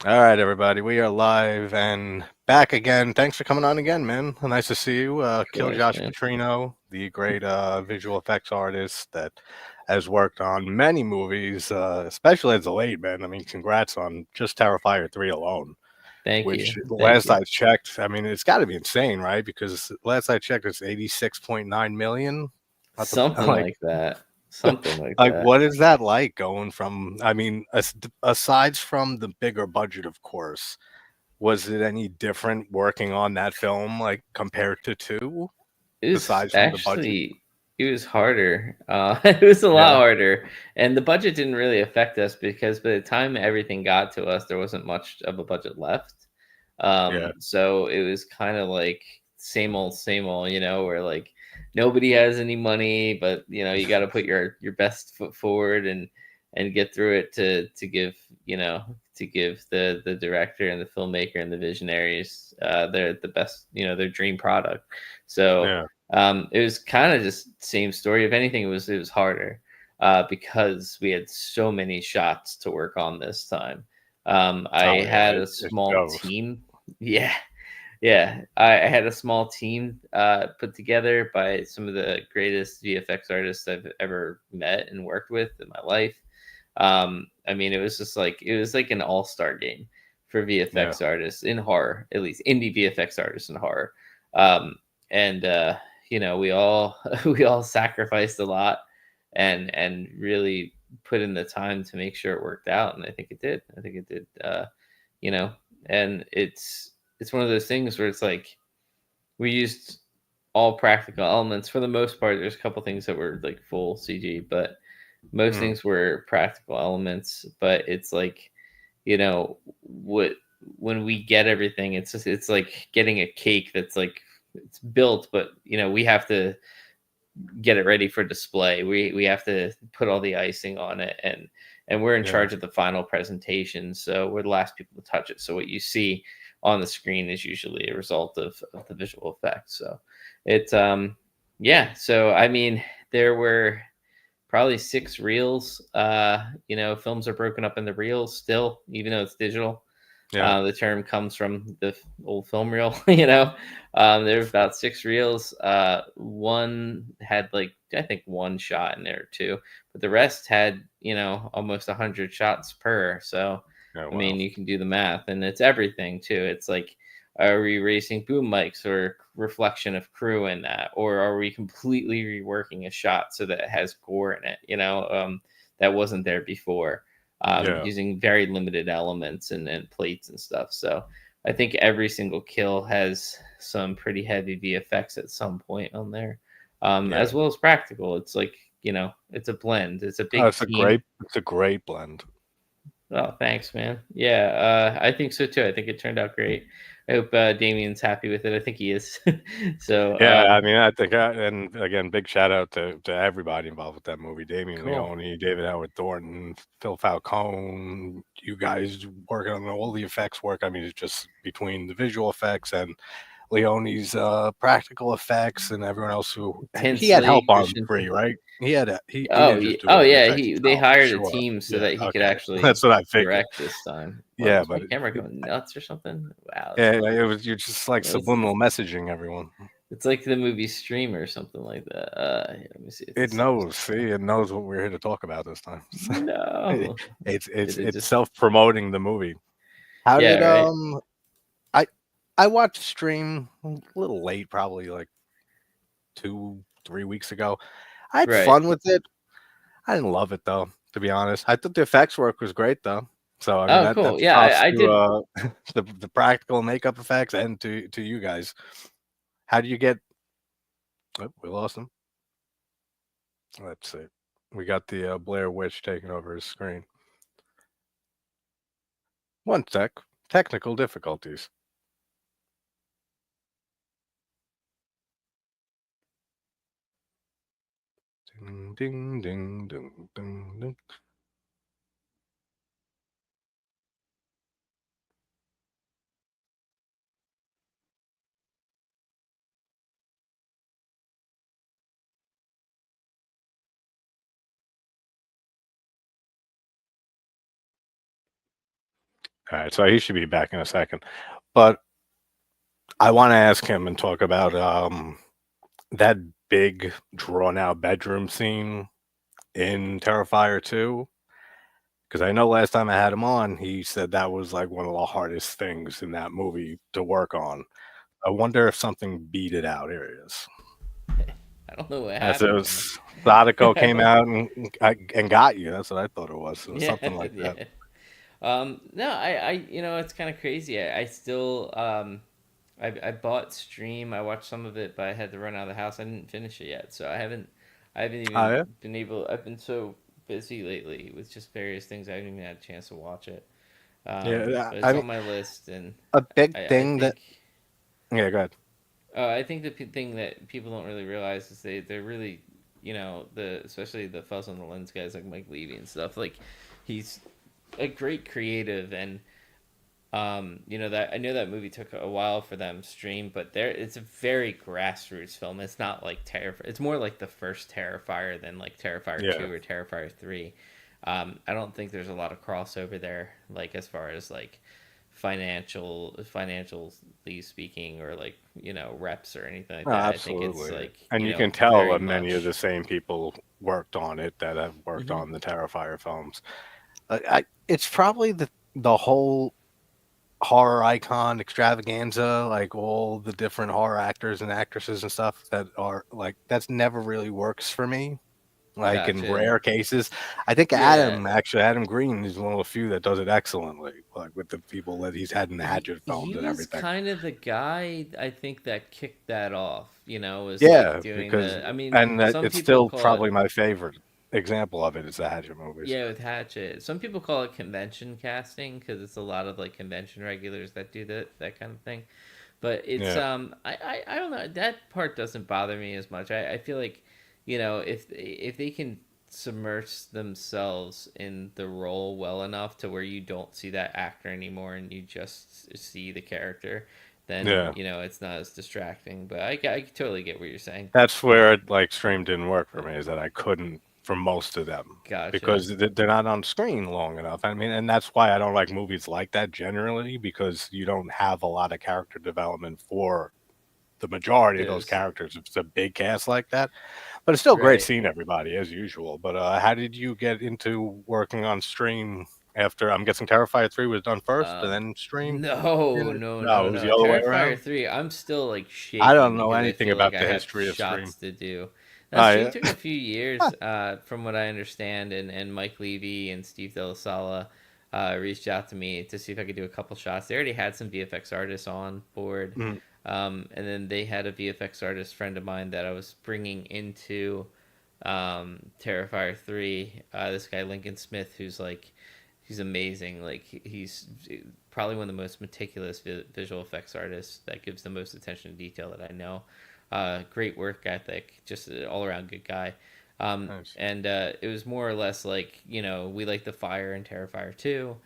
All right, everybody, we are live and back again. Thanks for coming on again, man. Nice to see you. Of Kill course, Josh man. Petrino, the great visual effects artist that has worked on many movies, especially as a late man. I mean, congrats on just Terrifier 3 alone, Thank you. which Thank last you. I checked, I mean, it's got to be insane, right? Because last I checked, it's 86.9 million. Not the, Something like, like that. Something like like, that. what is that like going from, I mean, aside from the bigger budget, of course, was it any different working on that film, like, compared to 2, It was besides from the budget? actually it was harder. It was a lot Yeah, harder, and the budget didn't really affect us because by the time everything got to us, there wasn't much of a budget left. yeah, So it was kind of like same old, where like nobody has any money, but you got to put your best foot forward and get through it to give to give the director and the filmmaker and the visionaries their the best their dream product. So yeah. it was kind of just same story. If anything, it was harder because we had so many shots to work on this time. I Oh, yeah, had a it small shows. team. Yeah, yeah. I had a small team put together by some of the greatest VFX artists I've ever met and worked with in my life. I mean, it was like an all-star game for Yeah, VFX artists in horror, at least indie VFX artists in horror. Um, and we all we all sacrificed a lot and really put in the time to make sure it worked out, and I think it did. I think it did. You know, and it's one of those things where it's like we used all practical elements for the most part. There's a couple things that were like full CG, but most mm, things were practical elements. But it's like, what when we get everything, it's like getting a cake that's like it's built, but we have to get it ready for display. We have to put all the icing on it, and we're in yeah, charge of the final presentation. So we're the last people to touch it. So what you see on the screen is usually a result of the visual effects. So it's yeah. So I mean, there were probably 6 reels. Films are broken up into reels still, even though it's digital. yeah, The term comes from the old film reel. There were about 6 reels. One had like I think one shot in there or two, but the rest had almost 100 shots per. So, yeah, I wow. mean, you can do the math, and it's everything too. It's like, are we racing boom mics or reflection of crew in that, or are we completely reworking a shot so that it has gore in it? That wasn't there before, Yeah, using very limited elements and plates and stuff. So I think every single kill has some pretty heavy VFX at some point on there, yeah. as well as practical. It's like it's a blend. It's a Oh, big team. it's a great blend. Oh, thanks, man. Yeah, I think so too. I think it turned out great. I hope Damien's happy with it. I think he is. So Yeah, I mean, I think, and again, big shout out to everybody involved with that movie: Damien cool. Leone, David Howard Thornton, Phil Falcone. You guys working on all the effects work. I mean, it's just between the visual effects and Leone's practical effects, and everyone else who he had Tinsley, help on Christian. 3, right? He Oh, didn't just do oh all the yeah. effects They himself, I'm hired a sure. team so Yeah, that he could okay, actually that's what I figured. direct this time. What Yeah, is my but camera going nuts or something? Wow, it's yeah, funny. it was you're just like What is this? subliminal messaging everyone. It's like the movie Stream or something like that. Here, let me see if It this is. knows. See, it knows what we're here to talk about this time. It, No. Did it it's just? self promoting the movie. How Yeah, did right. I I watched Stream a little late, probably like 2 3 weeks ago. I had Right. fun with it. I didn't love it though, to be honest. I thought the effects work was great though. So I mean Oh, cool. that's Yeah, props I to did. the practical makeup effects and to you guys. How do you get? Oh, we lost him. Let's see. We got the Blair Witch taking over his screen. One sec. Technical difficulties. Ding ding ding ding ding ding. All right, so he should be back in a second. But I want to ask him and talk about that big drawn out bedroom scene in Terrifier 2. Because I know last time I had him on, he said that was like one of the hardest things in that movie to work on. I wonder if something beat it out. Here it is. I don't know what As it happened, man. was, Sadako I came don't. out and got you. That's what I thought it was. It was Yeah, something like that. yeah. No, it's kind of crazy. I still, I bought Stream. I watched some of it, but I had to run out of the house. I didn't finish it yet, so I haven't Oh even yeah, been able. I've been so busy lately with just various things. I haven't even had a chance to watch it. yeah. But I it's mean, on my list, and a big I thing that. think. Yeah, go ahead. I think the thing that people don't really realize is they're really, the especially the fuzz on the lens guys like Mike Levy and stuff. Like, he's a great creative, and that I know that movie took a while for them stream, but it's a very grassroots film. It's not like Terrifier. It's more like the first Terrifier than like Terrifier Yeah, 2 or Terrifier 3. I don't think there's a lot of crossover there, like as far as like financially speaking, or like reps or anything like no, that. I think it's absolutely. like And you can tell very that many of the much. same people worked on it that have worked Hmm. on the Terrifier films. It's probably the whole horror icon extravaganza, like all the different horror actors and actresses and stuff that are like that's never really works for me. Like in Gotcha. rare cases, I think Yeah, Adam Green is one of the few that does it excellently. Like with the people that he's had in the Hatchet he films and was everything. kind of the guy I think that kicked that off. Was like Yeah, doing because the. I mean, and that some it's people still call it. probably my favorite example of it is the Hatchet movies. Yeah, with Hatchet. Some people call it convention casting because it's a lot of like convention regulars that do that kind of thing. But it's Yeah, I don't know, that part doesn't bother me as much. I feel like if they can submerge themselves in the role well enough to where you don't see that actor anymore and you just see the character, then yeah. it's not as distracting. But I totally get what you're saying. That's where like stream didn't work for me is that I couldn't for most of them Gotcha. because they're not on screen long enough. I mean, and that's why I don't like movies like that generally because you don't have a lot of character development for the majority of those Those characters. If it's a big cast like that, but it's still great right. seeing everybody as usual. But how did you get into working on stream after? I'm guessing Terrifier 3 was done first, and Um, then stream. no, Yeah. no, No, no, it was no. the other way Terrifier around. 3, I'm still like I shaking don't know because I anything feel like about I the have history of stream. shots to do. Now, Oh Stream yeah. took a few years, from what I understand, and Mike Levy and Steve De La Sala reached out to me to see if I could do a couple shots. They already had some VFX artists on board, Mm, and then they had a VFX artist friend of mine that I was bringing into Terrifier 3. This guy, Lincoln Smith, who's like, he's amazing. Like, he's probably one of the most meticulous visual effects artists that gives the most attention to detail that I know. Great work ethic, just an all around good guy. nice. And it was more or less like, we like the fire in Terrifier 2.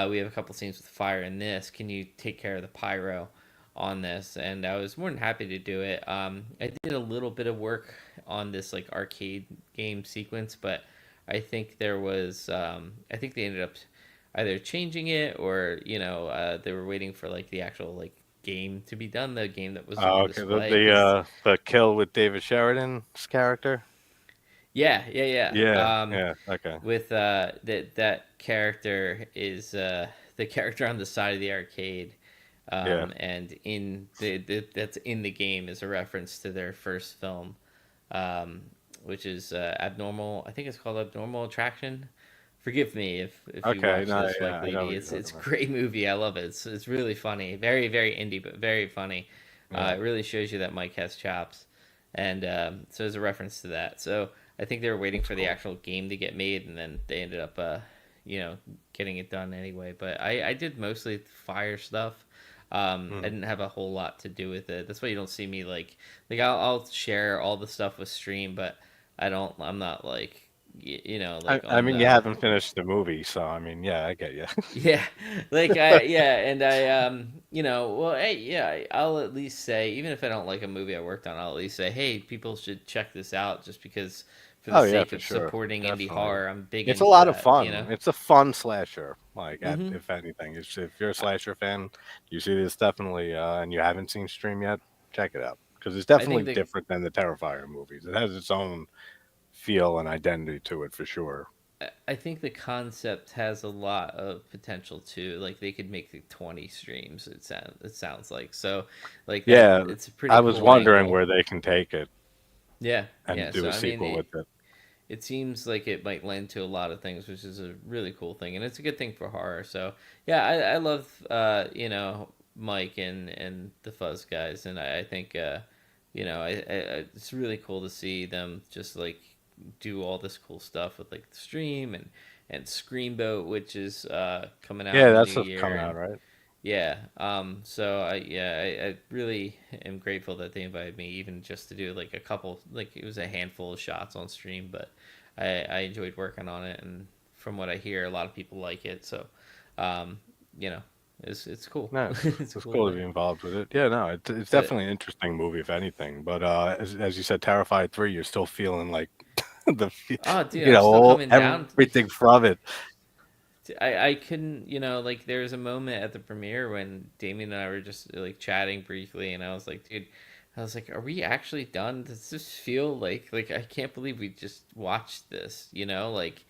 We have a couple scenes with fire in this. Can you take care of the pyro on this? And I was more than happy to do it. I did a little bit of work on this like arcade game sequence, but I think they ended up either changing it, or they were waiting for like the actual like game to be done, the game that was Oh, on okay. display. Because The kill with David Sheridan's character. yeah, yeah, Yeah, yeah. yeah. Okay. With that character is the character on the side of the arcade, Yeah. and that's in the game is a reference to their first film, um, which is Abnormal. I think it's called Abnormal Attraction. Forgive me if you Okay. watch No, this, Mike yeah, I know Levy. what you're It's talking a about. great movie. I love it. It's really funny. Very very indie, but very funny. Yeah. It really shows you that Mike has chops, and so there's a reference to that. So I think they were waiting That's for the cool. actual game to get made, and then they ended up, getting it done anyway. But I did mostly fire stuff. I Mm. didn't have a whole lot to do with it. That's why you don't see me like I'll share all the stuff with Stream, but I don't. I'm not like like I on mean, you the. haven't finished the movie, so I mean, yeah, I get you. Yeah, like I yeah, and I well, hey, yeah, I'll at least say, even if I don't like a movie I worked on, I'll at least say, hey, people should check this out, just because for the Oh yeah, sake for of sure, supporting indie definitely. horror. I'm big It's a into lot of that, you fun. know. It's a fun slasher. Like, Mm-hmm. if anything, if you're a slasher fan, you see this definitely, and you haven't seen Stream yet, check it out because it's I think definitely that different than the Terrifier movies. It has its own feel and identity to it for sure. I think the concept has a lot of potential too. Like they could make like 20 streams. It sounds like so, like that. Yeah, It's a pretty I was cool wondering angle. where they can take it Yeah, and yeah. do So a I mean, sequel with it, it. it seems like it might lend to a lot of things, which is a really cool thing, and it's a good thing for horror. So yeah, I love Mike and the Fuzz guys, and I think it's really cool to see them just like do all this cool stuff with like the stream and Screamboat, which is coming out Yeah, in the that new stuff's year, coming and out, right? yeah. So I really am grateful that they invited me, even just to do like a couple, like it was a handful of shots on stream, but I enjoyed working on it, and from what I hear, a lot of people like it. So, um, you know, it's cool. No, It's a it's cool cool to be thing. involved with it. Yeah, no, it's But definitely an interesting movie if anything. But as you said, Terrified 3, you're still feeling like oh, dude, I'm still coming down. everything from it. I couldn't, like there was a moment at the premiere when Damien and I were just like chatting briefly, and I was like, dude, I was like, are we actually done? Does this feel like I can't believe we just watched this, like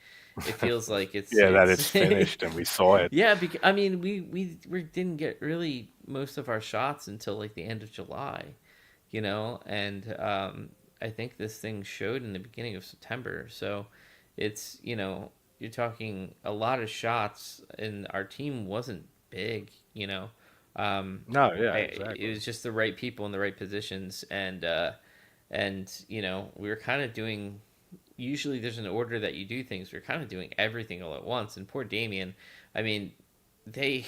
it feels like it's Yeah, that it's it's finished and we saw it. yeah, because I mean we didn't get really most of our shots until like the end of July, and I think this thing showed in the beginning of September, so it's you're talking a lot of shots, and our team wasn't big. No, yeah, It exactly. was just the right people in the right positions, and we were kind of doing. Usually, there's an order that you do things. We are kind of doing everything all at once, and poor Damien. I mean, they,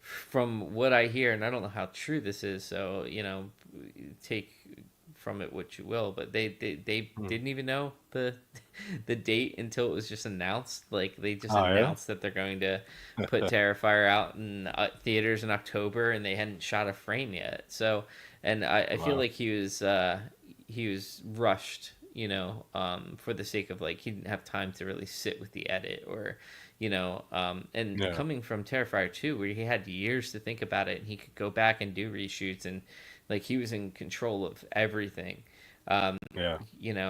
from what I hear, and I don't know how true this is, so take from it what you will, but they Hmm. didn't even know the the date until it was just announced. Like they just Oh yeah, announced that they're going to put Terrifier out in theaters in October, and they hadn't shot a frame yet. So, and I feel wow. like he was rushed, for the sake of like he didn't have time to really sit with the edit, or and Yeah, coming from Terrifier 2, where he had years to think about it, and he could go back and do reshoots, and like he was in control of everything. um, yeah.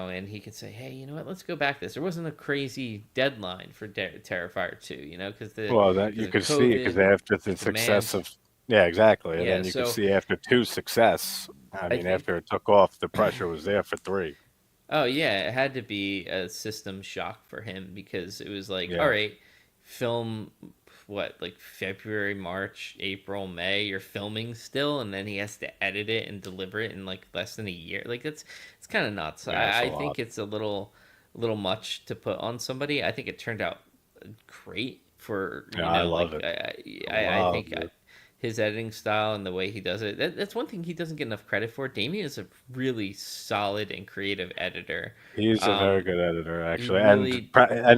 and he could say, hey, you know what, let's go back this. There wasn't a crazy deadline for Terrifier 2, Well, that because you of could see it because COVID after the success demands. of, yeah, exactly, and Yeah, then you could so see after two success. I I mean, think, after it took off, the pressure was there for three. oh yeah, it had to be a system shock for him, because it was like, all Yeah, right, film what, like February, March, April, May, you're filming still, and then he has to edit it and deliver it in like less than a year. Like it's kind of nuts. yeah, it's a I lot. think it's a little much to put on somebody. I think it turned out great for Yeah, I love like it. I I love think it. his editing style and the way he does it. That's one thing he doesn't get enough credit for. Damien is a really solid and creative editor. He's a very Um, good editor, he actually, and really,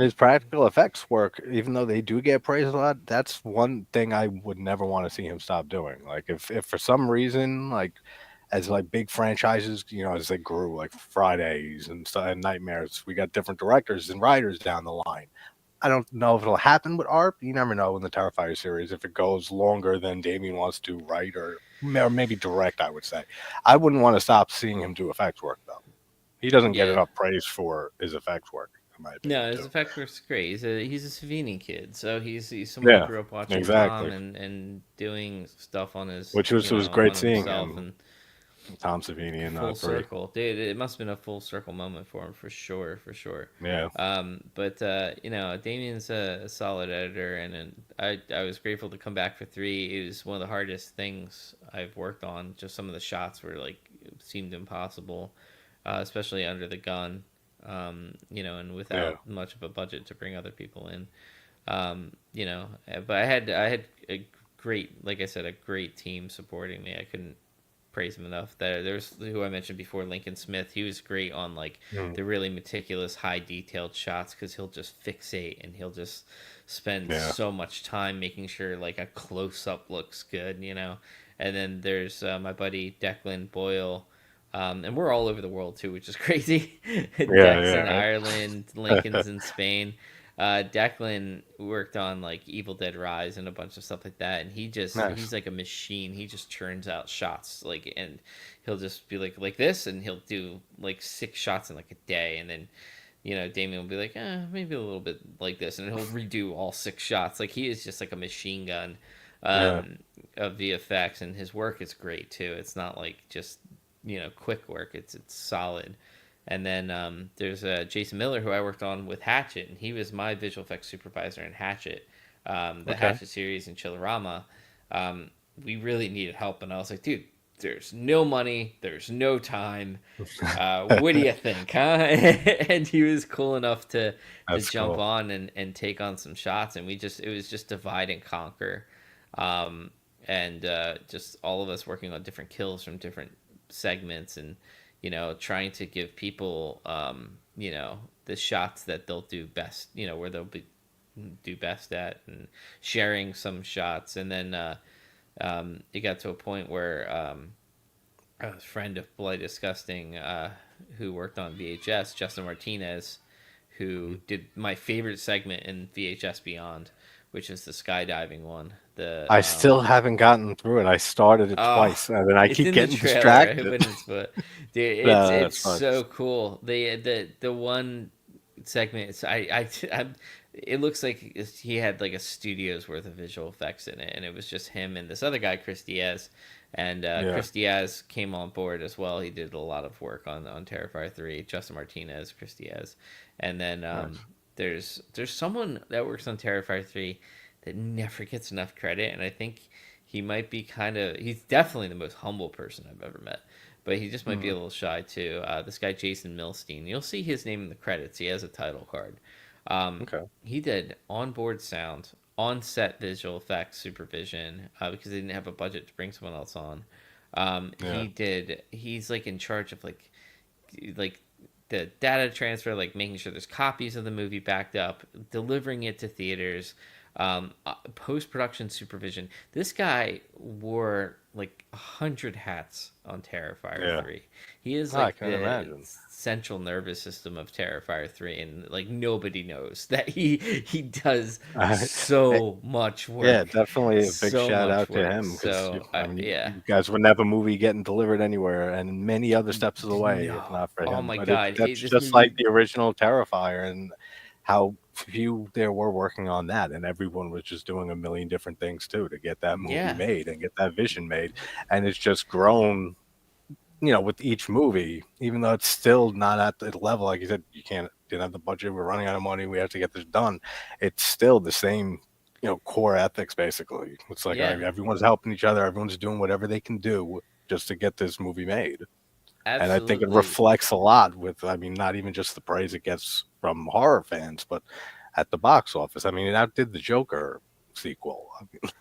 his practical effects work, even though they do get praised a lot, that's one thing I would never want to see him stop doing. Like, if for some reason, like as like big franchises, as they grew, like Fridays and stuff, and Nightmares, we got different directors and writers down the line. I don't know if it'll happen with art. You never know in the Terrifier series if it goes longer than Damien wants to write or maybe direct. I would say I wouldn't want to stop seeing him do effects work though. He doesn't get yeah. enough praise for his effects work, in my opinion, No, his too. effect works great. He's a Savini kid, so he's someone who Yeah, grew up watching Tom exactly. and doing stuff on his Which was great on seeing himself, him, and Tom Savini in full three. circle, dude. It must have been a full circle moment for him, for sure, for sure. Yeah, But Damien's a solid editor, and I was grateful to come back for 3. It was one of the hardest things I've worked on. Just some of the shots were like seemed impossible, especially under the gun, and yeah. without much of a budget to bring other people in. But I had a great, like I said, a great team supporting me. I couldn't praise him enough. There's who I mentioned before, Lincoln Smith. He was great on like Mm, the really meticulous, high detailed shots, because he'll just fixate and he'll just spend yeah. so much time making sure like a close up looks good. And then there's my buddy Declan Boyle. And we're all over the world too, which is crazy. Dex in Yeah, Ireland, Lincoln's in Spain. Declan worked on like Evil Dead Rise and a bunch of stuff like that, and nice. he's like a machine. He just churns out shots like, and he'll just be like this, and he'll do like 6 shots in like a day, and then Damien will be like, maybe a little bit like this, and he'll redo all 6 shots. Like he is just like a machine gun Yeah. of VFX, and his work is great too. It's not like just quick work. It's solid. And then there's Jason Miller, who I worked on with Hatchet, and he was my visual effects supervisor in Hatchet, the Okay. Hatchet series in Chillerama. We really needed help, and I was like, dude, there's no money, there's no time. What do you think, huh? And he was cool enough to That's jump cool. on and take on some shots, and it was just divide and conquer, um, and just all of us working on different kills from different segments, and trying to give people the shots that they'll do best, where they'll be do best at, and sharing some shots, and then it got to a point where a friend of Bloody Disgusting, who worked on VHS, Justin Martinez, who did my favorite segment in VHS Beyond, which is the skydiving one. The I still haven't gotten through it. I started it Oh, twice, and then I it's keep in the getting trailer. I distracted. wouldn't but dude, No, it's that's fine. so cool. The one segment, I it looks like he had like a studio's worth of visual effects in it, and it was just him and this other guy, Chris Diaz. And Yeah, Chris Diaz came on board as well. He did a lot of work on Terrifier 3. Justin Martinez, Chris Diaz, and then nice. there's someone that works on Terrifier 3 that never gets enough credit, and I think he might be he's definitely the most humble person I've ever met, but he just might be a Mhm. little shy too. This guy Jason Milstein, you'll see his name in the credits. He has a title card. Okay. He did onboard sound, on set visual effects supervision, because they didn't have a budget to bring someone else on. Yeah. He's like in charge of like the data transfer, like making sure there's copies of the movie backed up, delivering it to theaters, post production supervision. This guy wore like 100 hats on Terrifier Yeah. 3. He is I like can the imagine. central nervous system of Terrifier 3, and like nobody knows that he does Eh, so much yeah, work, definitely a big so shout much out to work. him because So I mean, yeah, you guys would never movie getting delivered anywhere, and many other steps of the way if no, not for oh him. my But god, that's this just like movie, the original Terrifier and how few there were working on that, and everyone was just doing a million different things too to get that movie yeah, made and get that vision made, and it's just grown with each movie, even though it's still not at the level, like you said, didn't have the budget, we're running out of money, we have to get this done. It's still the same, core ethics basically. It's like, all yeah, right, everyone's helping each other, everyone's doing whatever they can do just to get this movie made. And I think it absolutely, reflects a lot with, I mean, not even just the praise it gets from horror fans, but at the box office. I mean, it outdid the Joker sequel. I mean,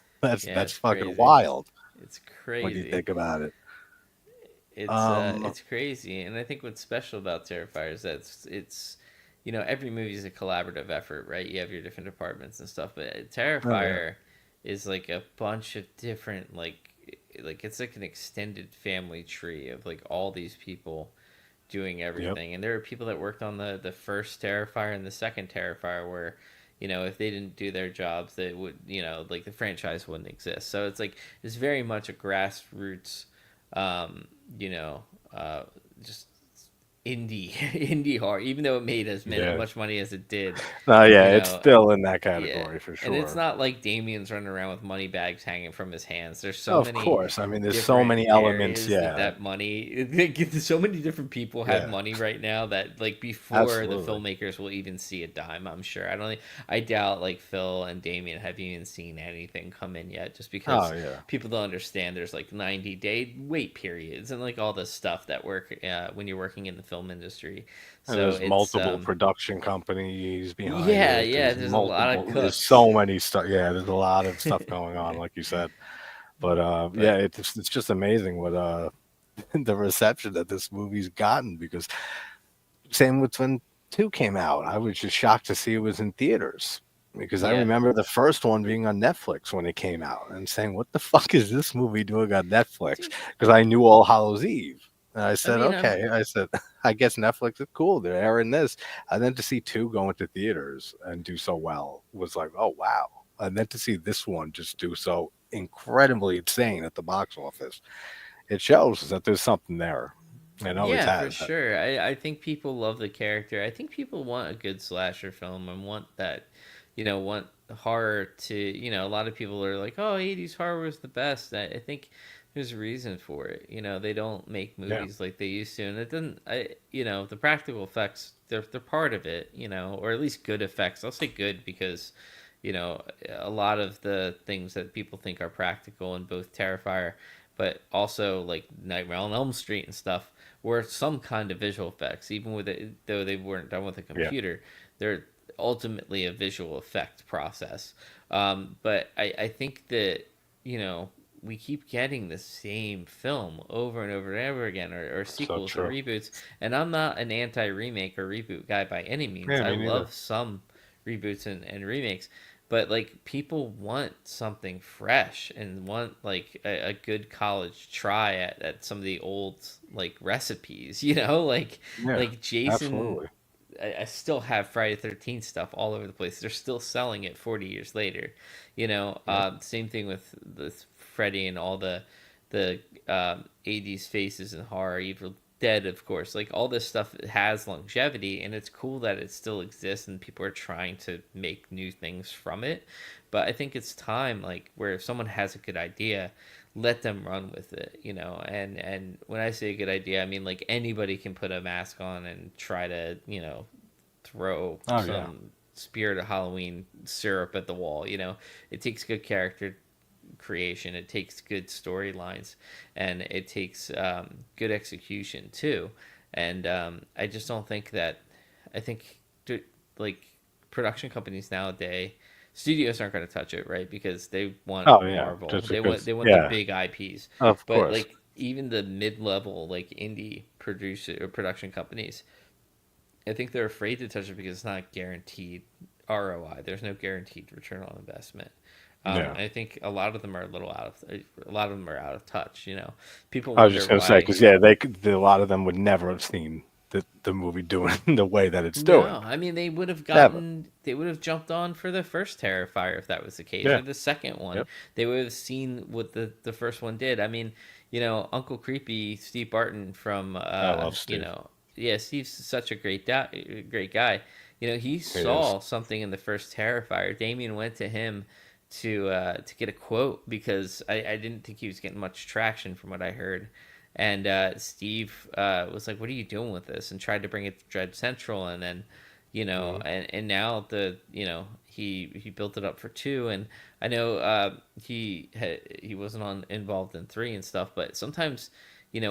yeah, that's it's fucking crazy, wild it's when you crazy. think about it. Um, It's crazy, and I think what's special about Terrifier is that it's every movie is a collaborative effort, right? You have your different departments and stuff, but oh yeah, Terrifier is like a bunch of different like it's like an extended family tree of like all these people doing yep, everything, and there are people that worked on the first Terrifier and the second Terrifier where if they didn't do their jobs, they would like the franchise wouldn't exist. So it's very much a grassroots um, you know, just indie horror, even though it made as yeah. much money as it did, Yeah, you it's know. still in that Yeah, category for and it's sure. not like Damien's running around with money bags hanging from his hands. There's so Of many course. I mean, there's so different many elements. areas Yeah, that money. So many different people have yeah, money right now that like before the absolutely. filmmakers will even see a dime. I'm sure. I doubt like Phil and Damien have even seen anything come in yet, just because Oh yeah, people don't understand. There's like 90-day wait periods and like all this stuff that work when you're working in the film industry. and So there's it's multiple production companies behind yeah, it. yeah. There's There's a lot of multiple. There's cooks. so many stuff. Yeah, there's a lot of stuff going on, like you said. But yeah, But it's just amazing what the reception that this movie's gotten. Because same with when two came out, I was just shocked to see it was in theaters. Because I yeah, remember the first one being on Netflix when it came out and saying, "What the fuck is this movie doing on Netflix?" dude, Because I knew All Hallows Eve. And I I said, mean, okay. I said, I guess Netflix is cool. They're airing this. And then to see two go into theaters and do so well was like, oh, wow. And then to see this one just do so incredibly insane at the box office, it shows that there's something there. It always yeah, for has. sure. I think people love the character. I think people want a good slasher film and want that, want horror to, a lot of people are like, oh, 80s horror was the best. I think there's a reason for it. They don't make Yeah. movies like they used to. And it doesn't, the practical effects, they're part of it, or at least good effects. I'll say good because, a lot of the things that people think are practical in both Terrifier, but also like Nightmare on Elm Street and stuff were some kind of visual effects, even with it, though they weren't done with a Yeah. computer. They're ultimately a visual effect process. But I think that we keep getting the same film over and over and over again, or So sequels or true. reboots. And I'm not an anti remake or reboot guy by any means. Yeah, I me neither. love some reboots and remakes, but like people want something fresh and want like a good college try at some of the old like recipes, Yeah, like Jason. absolutely. I still have Friday the 13th stuff all over the place. They're still selling it 40 years later. Yep. Same thing with Freddy and all the 80s faces and horror, Evil Dead, of course. Like all this stuff has longevity, and it's cool that it still exists and people are trying to make new things from it. But I think it's time, like where if someone has a good idea, let them run with it, and when I say a good idea, I mean like anybody can put a mask on and try to throw Oh yeah. some Spirit of Halloween syrup at the wall. It takes good character creation, it takes good storylines, and it takes good execution too. And I just don't think that. I think like production companies nowadays, studios aren't going to touch it, right? Because they want Oh yeah. Marvel, Just they want because. they want the Yeah, big IPs. of But course. like even the mid-level like indie producer or production companies, I think they're afraid to touch it because it's not guaranteed ROI. There's no guaranteed return on investment. Yeah. I think a lot of them are out of touch. People I was just wonder gonna say why. because yeah, they could. A lot of them would never have seen the movie doing the way that it's doing. No, I mean Never. they would have jumped on for the first Terrifier if that was the case, or Yeah. the second one. Yep. They would have seen what the first one did. I mean, Uncle Creepy, Steve Barton from I love Steve. yeah, Steve's such a great guy. He He is. saw something in the first Terrifier. Damien went to him to get a quote because I didn't think he was getting much traction from what I heard. And Steve was like, "What are you doing with this?" and tried to bring it to Dread Central, and then, Mhm. and now he built it up for two, and I know he wasn't on involved in three and stuff, but sometimes,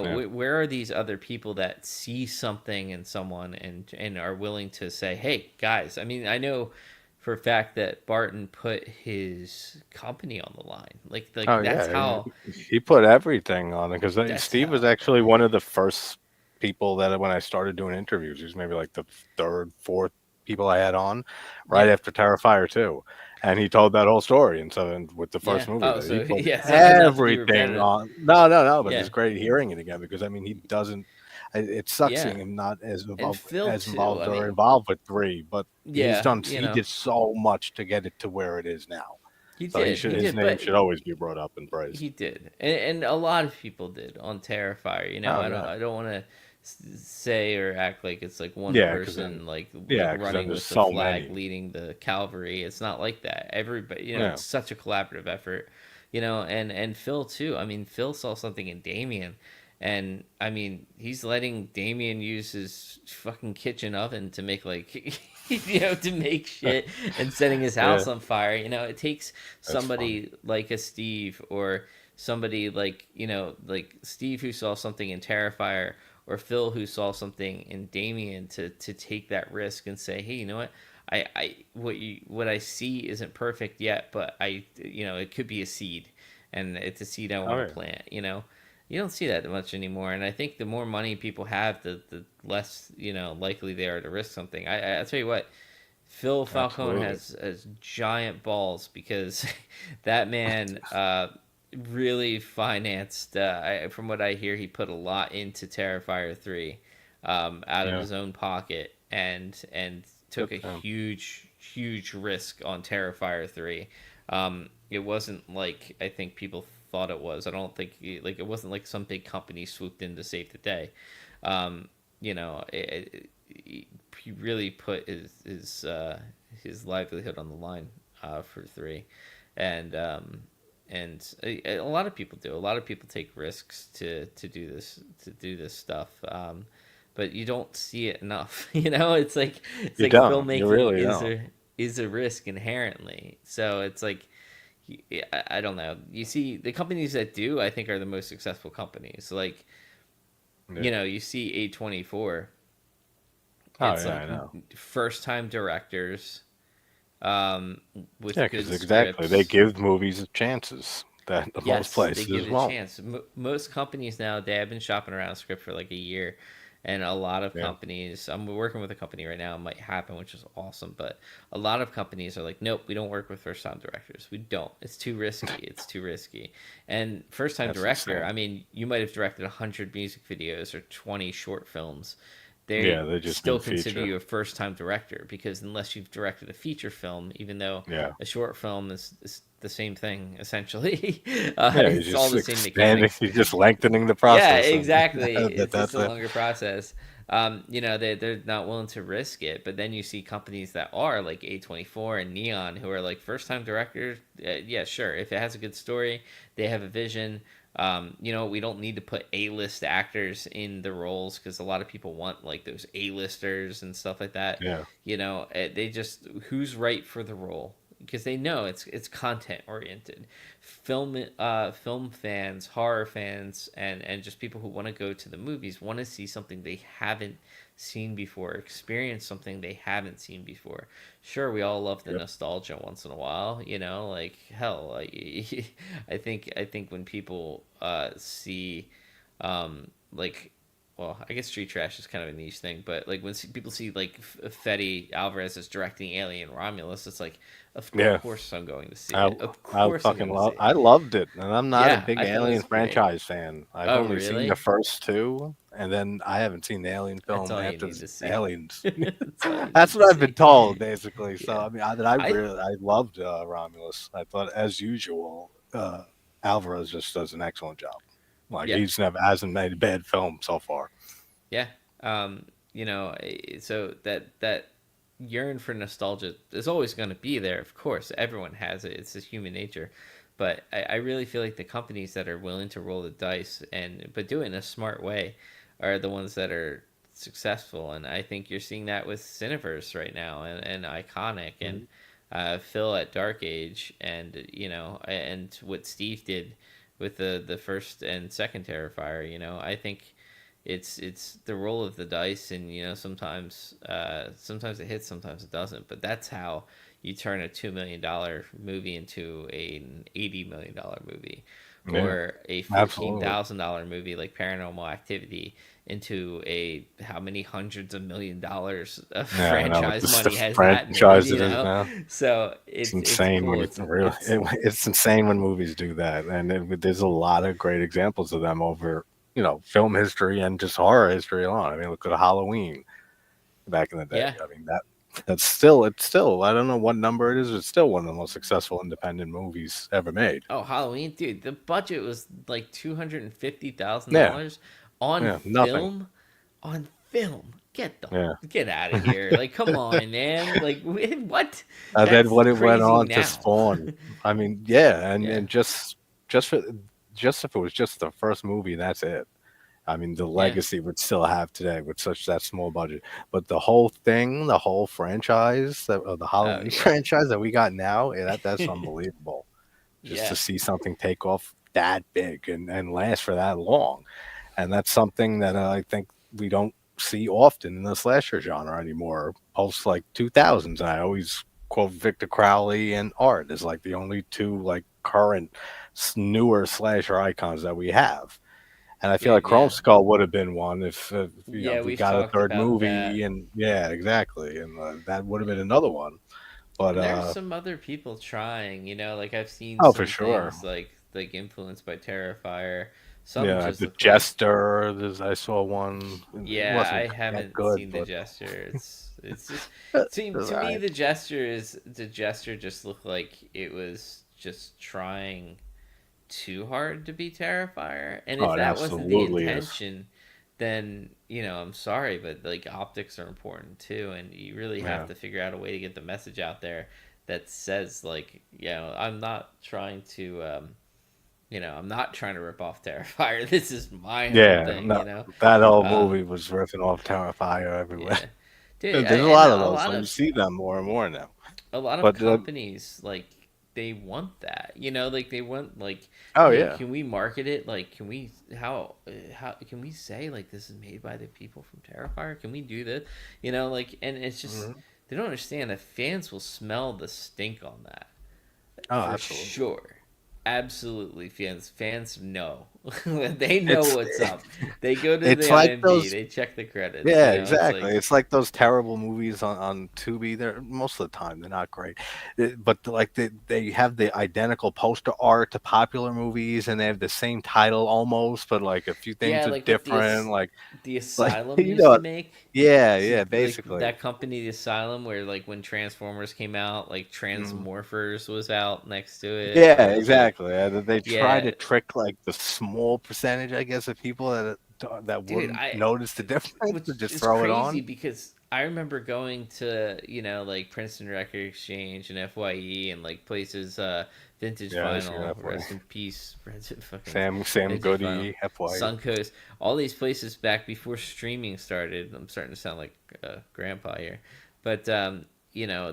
Yeah. where are these other people that see something in someone and are willing to say, "Hey guys," I mean, I know for a fact that Barton put his company on the line, like Oh that's yeah. how He put everything on it because that's Steve was how actually one of the first people that when I started doing interviews, he was maybe like the third, fourth people I had on right yeah. after Terrifier 2. And he told that whole story. And so and with the Yeah. first movie Oh, that he so put yeah. So not to be everything repetitive. on. No, no, no. But it's Yeah. great hearing it again because I mean he doesn't. It sucks seeing Yeah. him not And Phil as too. involved I or mean, involved with three, but he's yeah. done. He did so much to get it to where it is now. He So he did. should He his did. name But should always be brought up and praised. he did, and a lot of people did on Terrifier. Oh I don't. yeah. I don't want to say or act like it's like one Yeah, because then person like yeah, because then running there's with the so flag many. leading the cavalry. It's not like that. Everybody, Yeah. it's such a collaborative effort. And Phil too. I mean, Phil saw something in Damien. And I mean, he's letting Damien use his fucking kitchen oven to make like, to make shit and setting his Yeah, house on fire. It takes that's funny. somebody like a Steve or somebody like like Steve who saw something in Terrifier or Phil who saw something in Damien to take that risk and say, hey, you know what? What I see isn't perfect yet, but it could be a seed, and it's a seed I Oh want to yeah, plant. You don't see that much anymore, and I think the more money people have, the less likely they are to risk something. I tell you what, Phil Falcone absolutely. has giant balls because that man. really financed. From what I hear, he put a lot into Terrifier 3, out of Yeah, his own pocket, and took good a for him. huge risk on Terrifier 3. It wasn't like I think people thought it was. I don't think like it wasn't like some big company swooped in to save the day. Um, you know, he really put his livelihood on the line for 3, and a lot of people do. A lot of people take risks to do this stuff. But you don't see it enough. It's You like don't. You filmmaking really don't. is a risk inherently. So it's like I don't know. You see the companies that do, I think, are the most successful companies. Like Yeah. you see A24. Oh It's yeah, like I know. first time directors, um, Yeah, with because good exactly they scripts. give movies chances that the most Yes, they give places it a won't. chance. Most companies nowadays, I've been shopping around script for like a year, and a lot of Yeah, companies, I'm working with a company right now, it might happen, which is awesome, but a lot of companies are like, nope, we don't work with first time directors. We don't. It's too risky. It's too risky. And first time that's director, insane. I mean, you might have directed 100 music videos or 20 short films. Yeah, They they just still mean consider feature. you a first time director because unless you've directed a feature film, even though Yeah, a short film is the same thing essentially. yeah, you're It's all just the same expanding, mechanics. you're just lengthening the Yeah, process, and exactly. It's that's a it. longer process. They're not willing to risk it, but then you see companies that are like A24 and Neon who are like first time directors. Yeah, sure. If it has a good story, they have a vision. We don't need to put A-list actors in the roles because a lot of people want like those A-listers and stuff like that. Yeah, They just who's right for the role because they know it's content oriented. Film fans, horror fans, and just people who want to go to the movies want to see something they haven't seen before, experience something they haven't seen before. Sure, we all love the yep, nostalgia once in a while, like hell. I think when people see like well, I guess street trash is kind of a niche thing, but like when people see like Fede Alvarez is directing Alien Romulus, it's like, of yeah. course I'm going to see I it. Of I course I'm fucking going to see love. it. I loved it, and I'm not a Yeah, big I thought it Alien was great. franchise fan. I've Oh, only seen the really? first two, and then I haven't seen the Alien That's film all you after need to see. Aliens. That's all you That's need to what I've been see. told, basically. So Yeah. I mean, I I really I loved Romulus. I thought, as usual, Alvarez just does an excellent job. Like yeah. he's never hasn't made a bad film so far. Yeah. So that yearn for nostalgia is always going to be there. Of course, everyone has it. It's just human nature. But I really feel like the companies that are willing to roll the dice but do it in a smart way are the ones that are successful. And I think you're seeing that with Cineverse right now and Iconic and Mhm. Phil at Dark Age and what Steve did with the first and second Terrifier. I think it's the roll of the dice, and sometimes it hits, sometimes it doesn't, but that's how you turn a $2 million movie into an $80 million movie, Yeah, or a absolutely. $14,000 movie like Paranormal Activity into a how many hundreds of $1 million of Yeah, I know. franchise It's the money has that made, franchise it is now. so It's it's insane when cool. you really. It's insane when movies do that, and there's a lot of great examples of them over film history and just horror history alone. I mean, look at Halloween back in the day. Yeah. I mean it's still I don't know what number it is. It's still one of the most successful independent movies ever made. Oh, Halloween, dude! The budget was like Yeah, $250,000 on yeah, nothing. film. On film, Yeah, get out of here! Like, come on, man! Like, what? and then That's what it went crazy on to now. spawn. I mean, yeah, and Yeah, and just for just if it was just the first movie, that's it. I mean, the yeah. legacy would still have today with such that small budget. But the whole thing, the whole franchise, the Oh Halloween yeah, franchise that we got now, yeah, that's unbelievable. Just to yeah. see something take off that big and last for that long, and that's something that I think we don't see often in the slasher genre anymore. Post like 2000s, and I always quote Victor Crowley and Art as like the only two like current newer slasher icons that we have. And I feel like Dude, Chrome yeah, Skull would have been one if yeah. we We've got a talked third about that. movie, and yeah, exactly, and that would have been another one. But And there's some other people trying, like I've seen oh, for some sure, things like like influenced by Terrifier. Some Yeah, just the look like, Jester. I saw one. It yeah, wasn't I that haven't good, seen the but Jester. It's just, it was to me alright. the Jester just looked like it was just trying too hard to be Terrifier. And Oh, if it that wasn't the absolutely is. intention, then I'm sorry, but like optics are important too, and you really have Yeah, to figure out a way to get the message out there that says like, I'm not trying to I'm not trying to rip off Terrifier. This is my own yeah. thing, No, that whole movie Um, was ripping off Terrifier everywhere. yeah, dude, There's a and lot of those. So you see them more and more now. a lot of But companies like they want that, like they want like, oh hey, yeah. can we market it? Like, can we how can we say like this is made by the people from Terrifier? Can we do this? Like, and it's just Mhm. they don't understand that fans will smell the stink on that Oh, for absolutely. sure. Absolutely, fans know. They know It's what's up. They go to the it's like IMDb, those. they check the credits. Yeah, It's exactly. like, It's like those terrible movies on Tubi. They're most of the time they're not great, but like they have the identical poster art to popular movies, and they have the same title almost, but like a few yeah, things are like what different. the Like Asylum you used to know, make. yeah, So yeah, like basically. that company, the Asylum, where like when Transformers came out, like Mhm. Transmorphers was out next to it, where Yeah, it was like, exactly. They try yeah, to trick like the small percentage, I guess, of people that dude, wouldn't notice the difference which to just is throw it crazy on. because I remember going to like Princeton Record Exchange and FYE and like places, Vintage Yeah, I see Vinyl, that way. rest in peace, fucking Sam Vintage Vinyl, Goody, FY. Suncoast, all these places back before streaming started. I'm starting to sound like grandpa here, but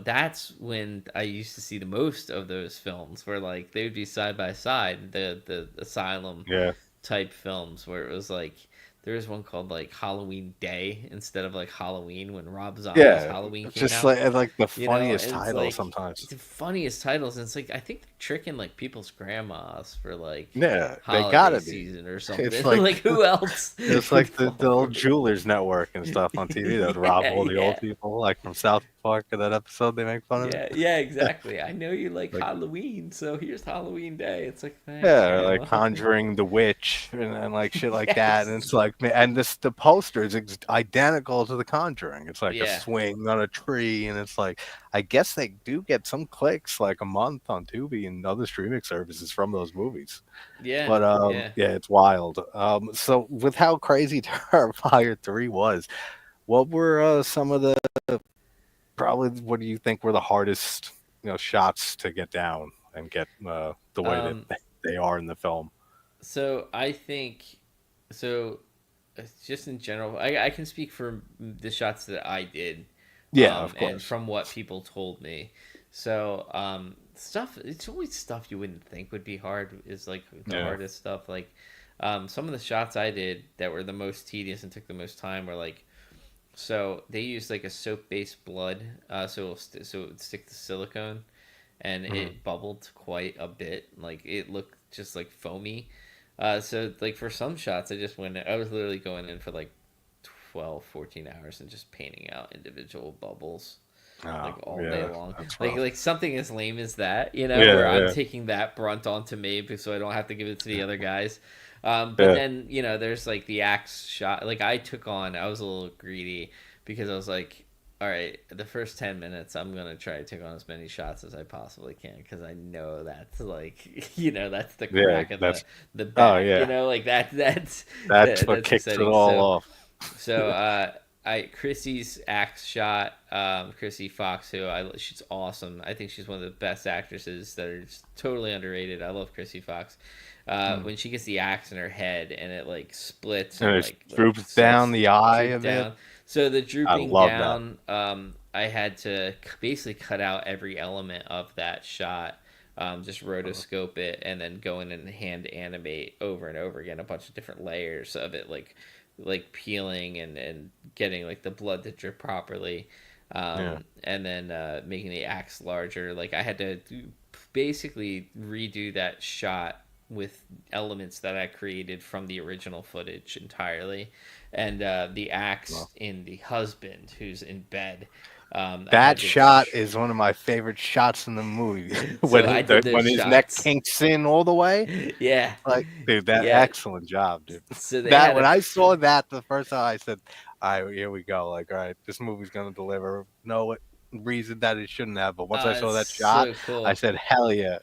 that's when I used to see the most of those films, where like they would be side by side, the Asylum Yeah. type films, where it was like there was one called like Halloween Day instead of like Halloween, when Rob Zombie's Yeah, Halloween it's came just out, like the funniest and it's title like sometimes. the funniest titles, and it's like I think they're tricking like people's grandmas for like Yeah, they holiday gotta be. season or It's something. like Like, who else it's would like the fall for old it? Jewelers Network and stuff on TV that would rob Yeah, all the old yeah. people, like from South Park in that episode they make fun of it. Yeah, yeah, exactly. I know you like Like Halloween, so here's Halloween Day. It's like, thanks, yeah, like Grandma. Conjuring the Witch and like shit like that. And Yes. it's like, and the poster is identical to the Conjuring. It's like a Yeah. swing on a tree, and it's like, I guess they do get some clicks like a month on Tubi and other streaming services from those movies. Yeah. But Yeah. yeah, it's wild. So with how crazy Terrifier 3 was, what were some of the probably what do you think were the hardest, shots to get down and get the way that Um, they are in the film? so I think, so just in general, I can speak for the shots that I did, Yeah, of and course. from what people told me. So, stuff, it's always stuff you wouldn't think would be hard is like the Yeah. hardest stuff. Like, some of the shots I did that were the most tedious and took the most time were like, so they used like a soap based blood, so it would stick to silicone, and Mhm. it bubbled quite a bit. Like, it looked just like foamy. So like for some shots, I was literally going in for like 12, 14 hours and just painting out individual bubbles like Oh, all day yeah, long. that's Like rough. something as lame as that, where Yeah, I'm yeah, taking that brunt onto me so I don't have to give it to the other guys. But yeah. then, there's like the axe shot. Like I was a little greedy because I was like, all right, the first 10 minutes, I'm going to try to take on as many shots as I possibly can because I know that's like, that's the Yeah, crack of that's the oh bat, yeah, like that's what that's kicks it exciting. all off. Chrissy's axe shot, Chrissy Fox, she's awesome. I think she's one of the best actresses that are just totally underrated. I love Chrissy Fox. Mm. When she gets the axe in her head and it like splits And and it like droops down starts to the eye droop a bit. down. So the I drooping love that. down, I had to basically cut out every element of that shot. Just Mhm. rotoscope it and then go in and hand animate over and over again a bunch of different layers of it, like peeling and getting like the blood to drip properly, Yeah. and then making the axe larger. Like I had to basically redo that shot with elements that I created from the original footage entirely, and the axe Well, in the husband who's in bed. I That had to shot is one of my favorite shots in the movie. so I did When those his neck shots. kinks in all the way. Yeah, Like, dude, that yeah. excellent job, dude. So they That had when a I saw that the first time, I said, "All right, here we go." Like, all right, this movie's gonna deliver. No reason that it shouldn't have. But once I saw it's that shot, so I cool. said, "Hell yeah,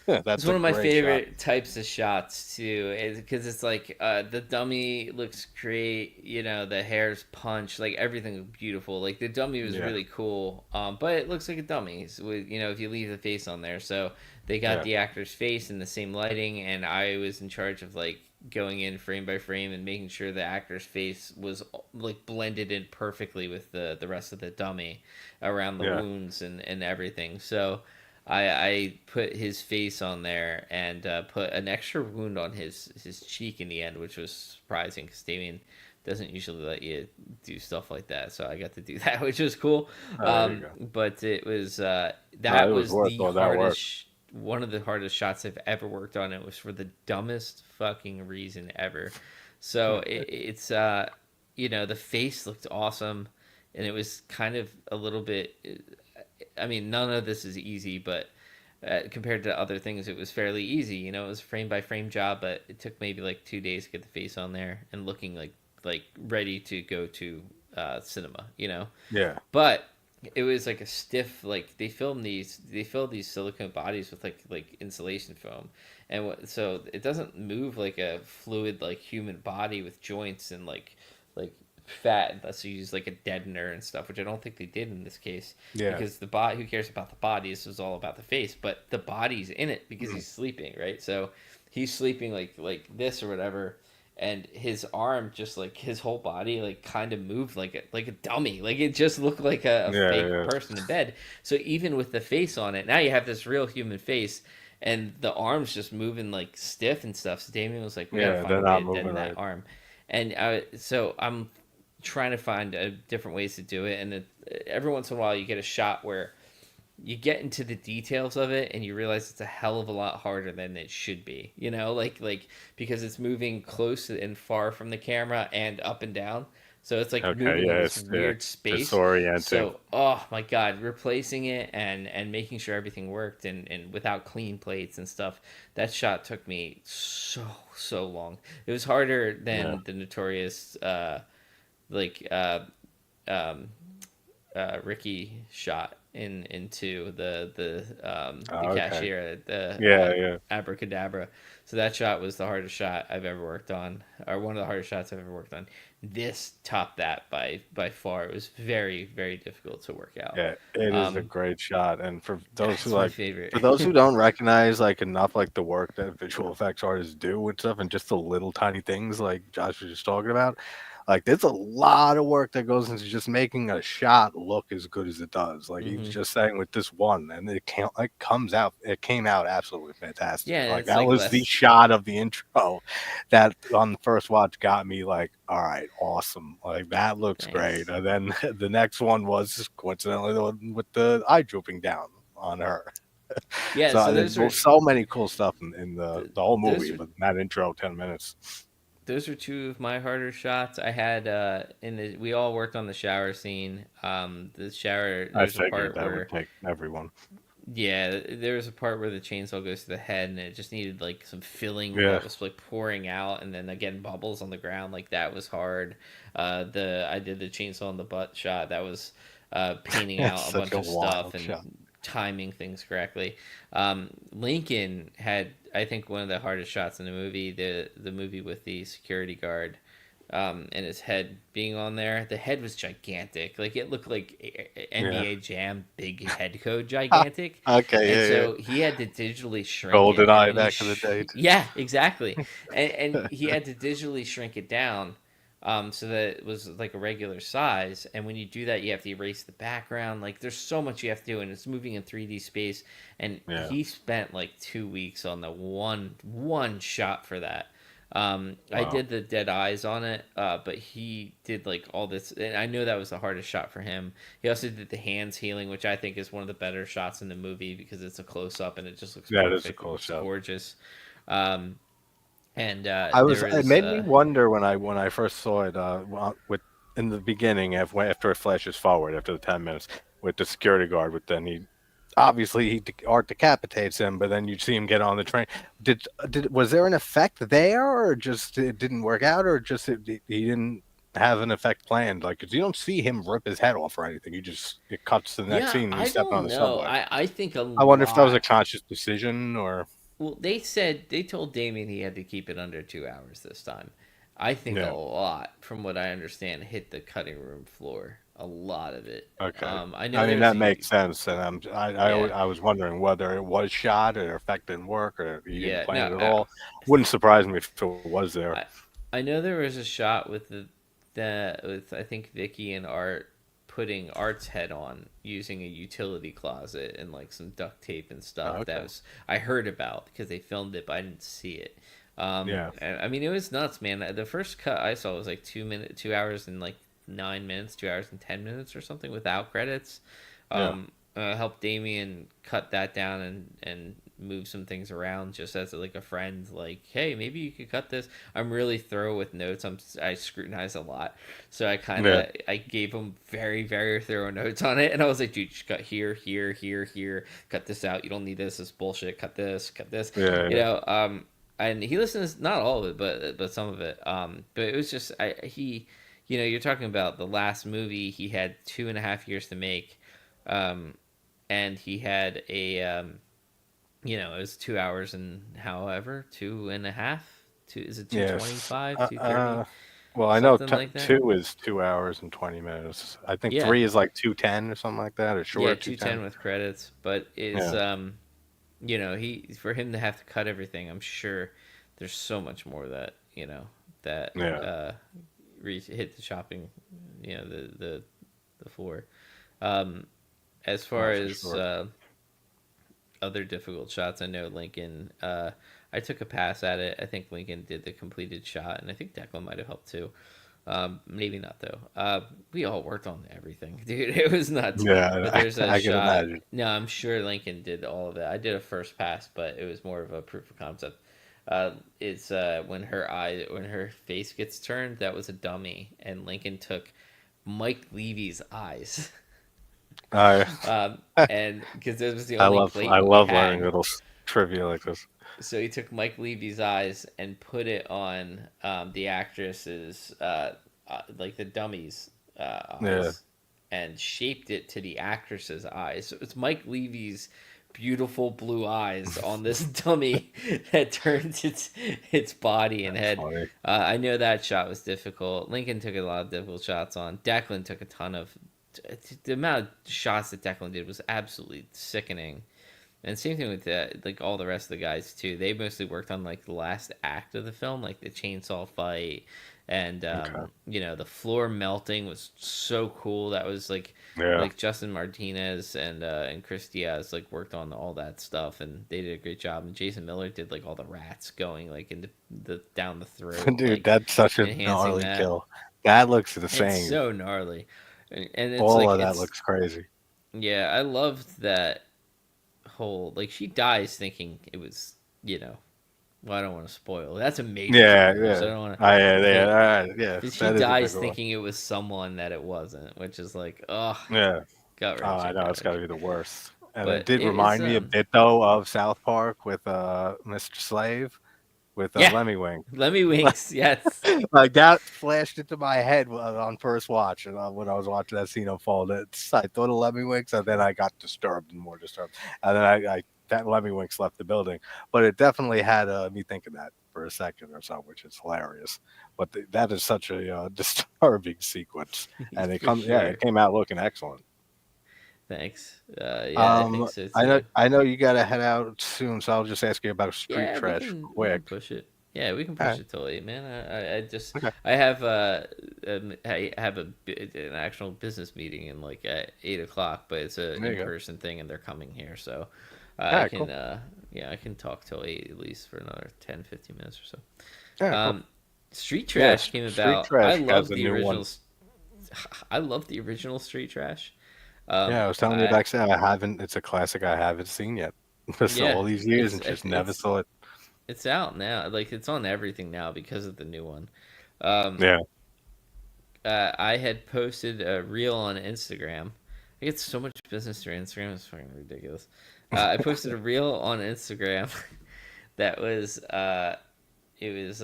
It's that's one a of my great shot." favorite types of shots too, because it's like the dummy looks great. You know, the hair's punched, like everything was beautiful. Like the dummy was Yeah, really cool, but it looks like a dummy. So, you know, if you leave the face on there, so they got yeah, the actor's face in the same lighting, and I was in charge of like going in frame by frame and making sure the actor's face was like blended in perfectly with the rest of the dummy around the yeah, wounds and everything. So I put his face on there and put an extra wound on his cheek in the end, which was surprising because Damien doesn't usually let you do stuff like that. So I got to do that, which was cool. oh, there you go. But it was No, that it was was worth the all that work. hardest. One of the hardest shots I've ever worked on. It was for the dumbest fucking reason ever. So it's you know, the face looked awesome, and it was kind of a little bit. I mean, none of this is easy, but compared to other things, it was fairly easy. You know, it was a frame by frame job, but it took maybe like 2 days to get the face on there and looking like ready to go to cinema. You know, Yeah, but it was like a stiff like they fill these silicone bodies with like insulation foam, and so it doesn't move like a fluid like human body with joints and like fat unless you use like a deadener and stuff, which I don't think they did in this case yeah, because the body, who cares about the body, this is all about the face, but the body's in it because mm, he's sleeping, right? So he's sleeping like this or whatever, and his arm just like his whole body like kind of moved like a dummy, like it just looked like a yeah, fake yeah, person in bed. So even with the face on it, now you have this real human face, and the arms just moving like stiff and stuff. So Damien was like, we got to yeah. find They're a way not to moving deaden that right. arm. And so I'm trying to find different ways to do it, and every once in a while you get a shot where you get into the details of it and you realize it's a hell of a lot harder than it should be, you know, like because it's moving close and far from the camera and up and down, so it's like Okay, moving in yeah, this it's yeah, weird space. disorienting. So oh my god, replacing it and making sure everything worked and without clean plates and stuff, that shot took me so long. It was harder Yeah. than the notorious like um, Ricky shot into the Oh, okay. cashier at the Yeah, yeah, Abracadabra. So that shot was the hardest shot I've ever worked on, or one of the hardest shots I've ever worked on. This topped that by far. It was very difficult to work out. yeah. It is a Um, great shot, and it's my favorite. for those who don't recognize like enough like the work that visual effects artists do and stuff, and just the little tiny things like Josh was just talking about, like there's a lot of work that goes into just making a shot look as good as it does. Like he was Hmm. just saying with this one, and it can't like comes out. It came out absolutely fantastic. Yeah, and Like it's that like was the less. shot of the intro that on the first watch got me like, all right, awesome. Like that looks great. Thanks. And then the next one was coincidentally the one with the eye drooping down on her. Yeah, So so there's those are so many cool stuff in th- the whole those movie, are but that intro 10 minutes. those are two of my harder shots. I had in the we all worked on the shower scene. The shower, I there's a figured part that would where take everyone. yeah, there was a part where the chainsaw goes to the head and it just needed like some filling Yeah, that was like pouring out, and then again bubbles on the ground, like that was hard. The I did the chainsaw on the butt shot. That was painting it's out a such bunch a of stuff wild and shot. timing things correctly. Lincoln had, I think, one of the hardest shots in the movie. The movie with the security guard, and his head being on there. The head was gigantic. Like it looked like Yeah. NBA Jam big head code gigantic. Okay, And yeah, so yeah. he had to digitally shrink it. Golden And Eye when you, back in the day. yeah, exactly. And he had to digitally shrink it down, so that it was like a regular size. And when you do that, you have to erase the background. Like there's so much you have to do, and it's moving in 3D space. And Yeah. he spent like 2 weeks on the one shot for that. I Wow. did the dead eyes on it, but he did like all this, and I know that was the hardest shot for him. He also did the hands healing, which I think is one of the better shots in the movie because it's a close up and it just looks That is a perfect. It cool looks shot. gorgeous. And I was there it is made me wonder when I first saw it with in the beginning, after it flashes forward after the 10 minutes with the security guard, but then he obviously Art decapitates him, but then you see him get on the train. Did was there an effect there, or just it didn't work out, or just he didn't have an effect planned? Like, 'cause you don't see him rip his head off or anything. You just it cuts to the next Yeah, scene and I he's stepping on don't the know. subway. I think a I wonder if that was a lot. conscious decision or Well, they told Damien he had to keep it under 2 hours this time. I think a yeah. lot, from what I understand, hit the cutting room floor. A lot of it. Okay. I know I mean there's that a makes sense, and yeah, I was wondering whether it was shot or effect didn't work or he didn't yeah. No, plan it at all. Wouldn't surprise me if it was there. I I know there was a shot with the with I think Vicky and Art putting Art's head on using a utility closet and like some duct tape and Oh, stuff. That okay. was I heard about because they filmed it, but I didn't see it. Yeah. I mean, it was nuts, man. The first cut I saw was like 2 hours and like 9 minutes, 2 hours and 10 minutes or something without credits. Yeah. Helped Damien cut that down and move some things around just as like a friend. Like, hey, maybe you could cut this. I'm really thorough with notes. I scrutinize a lot, so Yeah. I gave him very thorough notes on it, and I was like, dude, just cut here, here, here, here. Cut this out. You don't need this. It's bullshit. Cut this. Cut this. Yeah. You Yeah. know. And he listens not all of it, but some of it. But it was just you know, you're talking about the last movie he had 2.5 years to make, um, and he had you know, it was 2 hours and however 2.5. Two is it Yes. 2:25, Uh, 2:30, uh, well, I know something like that. 2 is 2 hours and 20 minutes. I think Yeah, 3 is like 2:10 or something like that, or yeah, shorter 2:10 2:10. with credits, but is Yeah. you know, he for him to have to cut everything, I'm sure there's so much more that you know that Yeah. hit the shopping, you know, the floor. Um, as far Oh, for as sure. other difficult shots, I know Lincoln. I took a pass at it. I think Lincoln did the completed shot, and I think Declan might have helped too. Maybe not though. We all worked on everything, dude. It was nuts. Yeah, But there's a I can shot. imagine. No, I'm sure Lincoln did all of it. I did a first pass, but it was more of a proof of concept. It's when her face gets turned. That was a dummy, and Lincoln took Mike Levy's eyes. I And because this was the I only love I Clayton we love learning had, little trivia like this. so he took Mike Levy's eyes and put it on the actress's like the dummy's Yeah. eyes and shaped it to the actress's eyes. So it's Mike Levy's beautiful blue eyes on this dummy that turns its body and That's head. funny. I know that shot was difficult. Lincoln took a lot of difficult shots on. Declan took a ton of. The amount of shots that Declan did was absolutely sickening. And same thing with like all the rest of the guys too. They mostly worked on like the last act of the film, like the chainsaw fight, and Okay. you know, the floor melting was so cool. That was Yeah. like Justin Martinez and Chris Diaz like worked on all that stuff, and they did a great job. And Jason Miller did like all the rats going like into the down the throat, Dude, like that's such a enhancing gnarly that. kill. That looks It's insane. so gnarly, and it's All like of that it's looks crazy. yeah. I loved that whole like she dies thinking it was you know well I don't want to spoil that's a major Yeah, spoiler so I yeah. don't want to Yeah, yeah, but all right, yeah, but she that is a big dies one. thinking it was someone that it wasn't, which is like oh Yeah. I know, gut it's gotta wrenching. be the worst. And it But did it is remind me a bit, though, of South Park with, Mr. Slave with, yeah Lemmy Wing. Lemmy Winks, yes. Like, that flashed into my head on first watch, and, when I was watching that scene unfold. I thought of Lemmy Winks, and then I got disturbed and more disturbed, and then I that Lemmy Winks left the building. But it definitely had, me thinking that for a second or so, which is hilarious. But that is such a, disturbing sequence, and For it sure. came out looking excellent. Thanks. Yeah, I think so too. I know you gotta head out soon, so I'll just ask you about street Yeah, trash we can quick. push it. Yeah, we can All push right. it till 8, man. I just Okay. I have an actual business meeting in like at 8 o'clock, but it's a There in you go. person thing, and they're coming here, so All I right. can Cool. yeah I can talk till 8 at least for another 10-15 minutes or so. All right. Cool. Um, Street Trash Yes. came Street about. I trash has love a the new one. original. I love the original Street Trash. Yeah, I was telling you I back then. I haven't. It's a classic I haven't seen yet. For yeah, all these years and just never saw it. it's out now. Like it's on everything now because of the new one. Um, Yeah. I had posted a reel on Instagram. I get so much business through Instagram. It's fucking ridiculous. I posted a reel on Instagram that was it was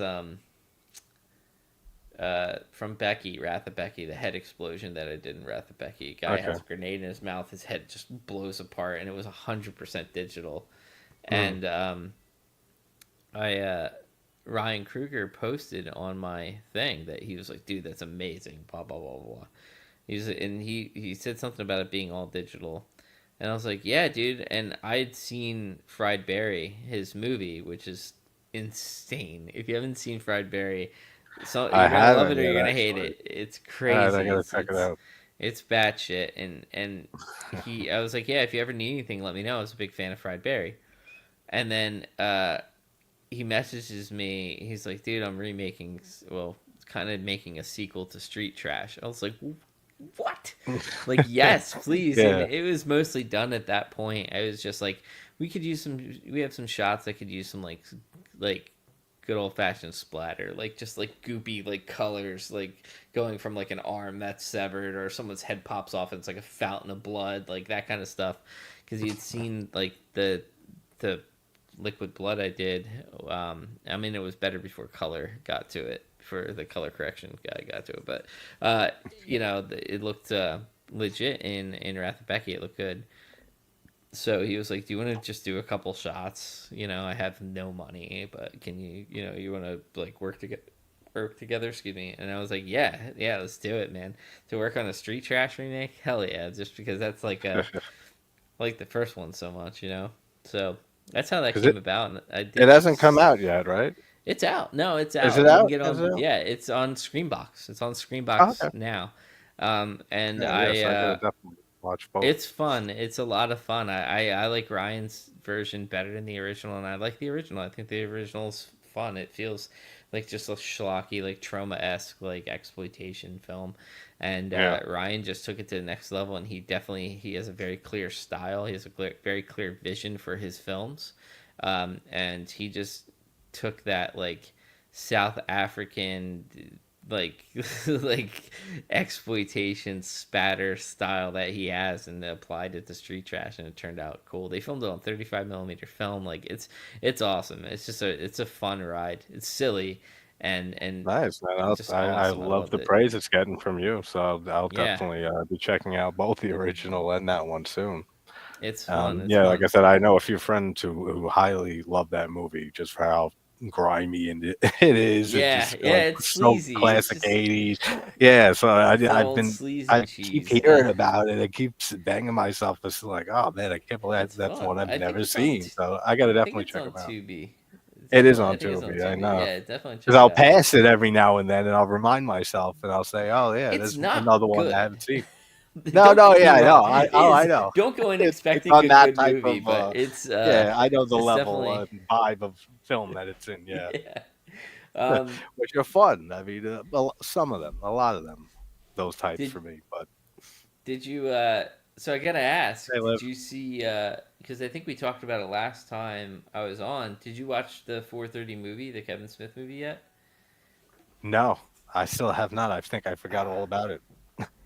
from Becky, Wrath of Becky, the head explosion that I did in Wrath of Becky. Guy Okay. has a grenade in his mouth, his head just blows apart, and it was 100% digital. Mm. And I Ryan Kruger posted on my thing that he was like, "Dude, that's amazing." Blah blah blah blah. He said something about it being all digital, and I was like, "Yeah, dude." And I'd seen Fried Barry, his movie, which is insane. If you haven't seen Fried Barry, so I you're gonna love haven't it or yet, you're gonna hate actually. it. It's All right, I crazy. gotta check it out. It's batshit. I was like, "Yeah, if you ever need anything, let me know." I was a big fan of Fried Barry. And then he messages me. He's like, "Dude, I'm remaking. Well, kind of making a sequel to Street Trash." I was like, "What?" Like, yes, please. And Yeah. it was mostly done at that point. I was just like, we could use some. We have some shots that could use some like good old fashioned splatter, like just like goopy like colors, like going from like an arm that's severed or someone's head pops off and it's like a fountain of blood, like that kind of stuff. Because you'd seen like the liquid blood I did. I mean, it was better before color got to it, before the color correction guy got to it. But it looked legit in Wrath of Becky. It looked good. So he was like, "Do you want to just do a couple shots? I have no money, but can you want to like work together? Excuse me." And I was like, "Yeah, yeah, let's do it, man. To work on a Street Trash remake, hell yeah!" Just because that's like like the first one so much. So that's how that Because came about. And I it did. hasn't come out yet, right? It's out. No, it's Is it out. You can out? get Is on. it out? Yeah, it's on Screenbox. It's on Oh, Screenbox okay. now. And Yeah, yes, I gotta definitely watch both. it's fun. It's a lot of fun. I like Ryan's version better than the original, and I like the original. I think the original's fun. It feels like just a schlocky, like trauma esque, like exploitation film. And Yeah. Ryan just took it to the next level, and he has a very clear style. He has a very clear vision for his films, and he just took that like South African like like exploitation spatter style that he has and applied it to Street Trash, and it turned out cool. They filmed it on 35 millimeter film. Like it's awesome. It's a fun ride. It's silly and Nice, man. just I awesome. I love loved the it. praise it's getting from you, so I'll Yeah, definitely be checking out both the original and that one soon. it's fun. It's Yeah, like I fun. said, I know a few friends who highly love that movie just for how grimy and it is. It Yeah, just yeah. like It's so sleazy. It's classic just '80s. Yeah, so good I've old been sleazy I keep cheese. hearing about it. I keep banging myself. It's like, oh man, I can't believe It's that's one fun. I've I think never it's on. seen. So I got to I think definitely it's check on them out. Tubi. It is I on think it's on Tubi, I Tubi. know. Yeah, definitely Because check it I'll out. pass it every now and then, and I'll remind myself, and I'll say, "Oh yeah, It's there's not another one I good. haven't seen." No, Don't no, get me yeah, I know. wrong. I It oh, I is. know. Don't go in It's expecting on a that good type movie, of but yeah, I know the it's level definitely vibe of film that it's in. Yeah, yeah. Um, which are fun. I mean, some of them, a lot of them, those types did for me. But did you? So I gotta they ask. live. Did you see? Because I think we talked about it last time I was on. Did you watch the 4:30 movie, the Kevin Smith movie yet? No, I still have not. I think I forgot all about it.